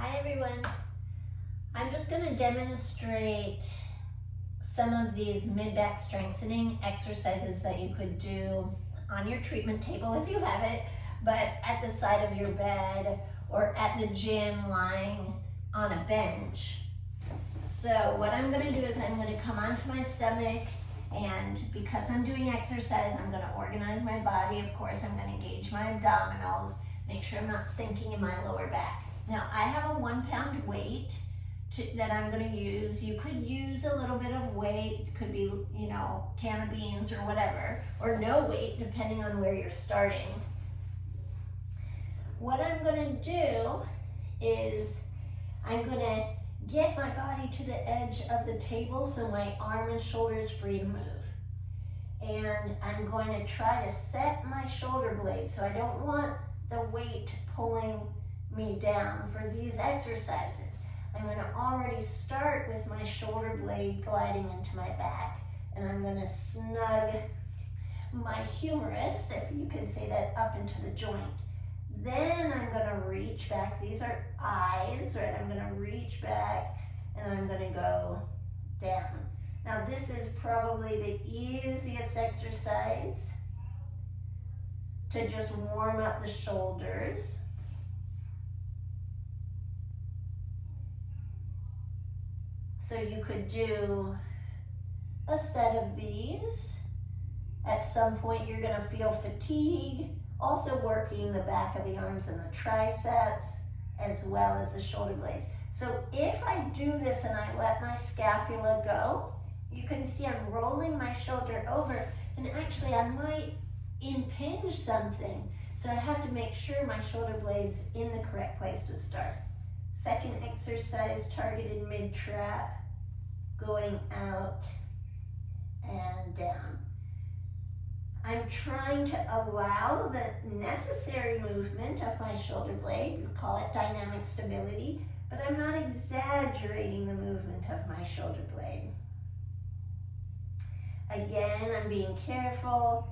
Hi everyone. I'm just going to demonstrate some of these mid-back strengthening exercises that you could do on your treatment table if you have it, but at the side of your bed or at the gym lying on a bench. So what I'm going to do is I'm going to come onto my stomach, and because I'm doing exercise, I'm going to organize my body. Of course, I'm going to engage my abdominals, make sure I'm not sinking in my lower back. Now, I have a 1 pound weight that I'm going to use. You could use a little bit of weight, could be, can of beans or whatever, or no weight, depending on where you're starting. What I'm going to do is I'm going to get my body to the edge of the table so my arm and shoulder is free to move. And I'm going to try to set my shoulder blade, so I don't want the weight pulling me down for these exercises. I'm going to already start with my shoulder blade gliding into my back, and I'm going to snug my humerus, if you can say that, up into the joint. Then I'm going to reach back. These are eyes, right? I'm going to reach back and I'm going to go down. Now this is probably the easiest exercise to just warm up the shoulders. So you could do a set of these. At some point you're going to feel fatigue, also working the back of the arms and the triceps, as well as the shoulder blades. So if I do this and I let my scapula go, you can see I'm rolling my shoulder over, and actually I might impinge something. So I have to make sure my shoulder blade's in the correct place to start. Second exercise, targeted mid-trap, going out and down. I'm trying to allow the necessary movement of my shoulder blade. We call it dynamic stability, but I'm not exaggerating the movement of my shoulder blade. Again, I'm being careful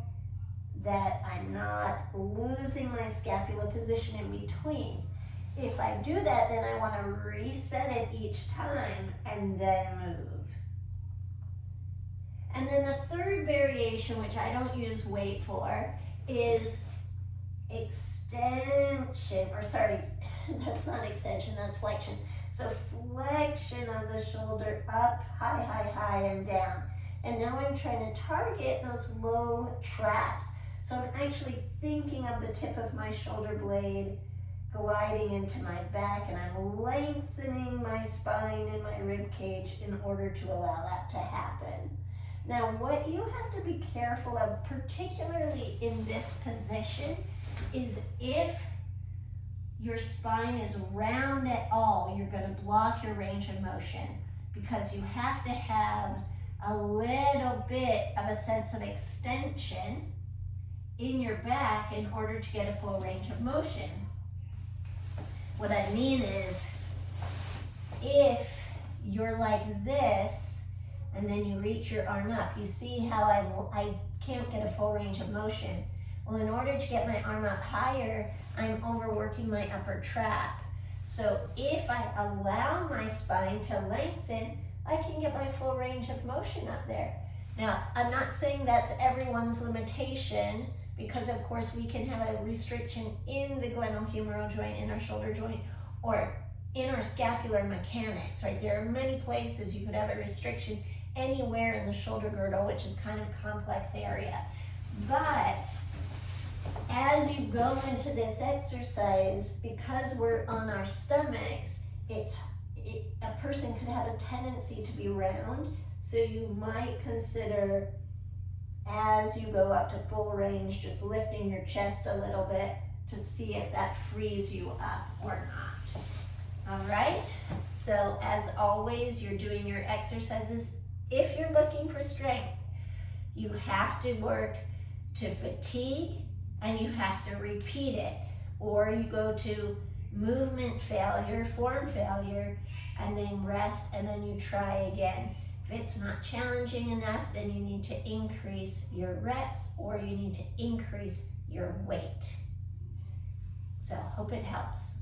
that I'm not losing my scapula position in between. If I do that, then I want to reset it each time and then move. And then the third variation, which I don't use weight for, is extension, or sorry, that's not extension, that's flexion. So flexion of the shoulder up, high, high, high, and down. And now I'm trying to target those low traps. So I'm actually thinking of the tip of my shoulder blade gliding into my back, and I'm lengthening my spine and my rib cage in order to allow that to happen. Now, what you have to be careful of, particularly in this position, is if your spine is round at all, you're going to block your range of motion, because you have to have a little bit of a sense of extension in your back in order to get a full range of motion. What I mean is, if you're like this, and then you reach your arm up, you see how I can't get a full range of motion. Well, in order to get my arm up higher, I'm overworking my upper trap. So if I allow my spine to lengthen, I can get my full range of motion up there. Now, I'm not saying that's everyone's limitation, because of course we can have a restriction in the glenohumeral joint, in our shoulder joint, or in our scapular mechanics, right? There are many places you could have a restriction anywhere in the shoulder girdle, which is kind of a complex area. But as you go into this exercise, because we're on our stomachs, a person could have a tendency to be round, so you might consider, as you go up to full range, just lifting your chest a little bit to see if that frees you up or not. All right, so as always, you're doing your exercises. If you're looking for strength, you have to work to fatigue and you have to repeat it, or you go to movement failure, form failure, and then rest, and then you try again. If it's not challenging enough, then you need to increase your reps, or you need to increase your weight. So hope it helps.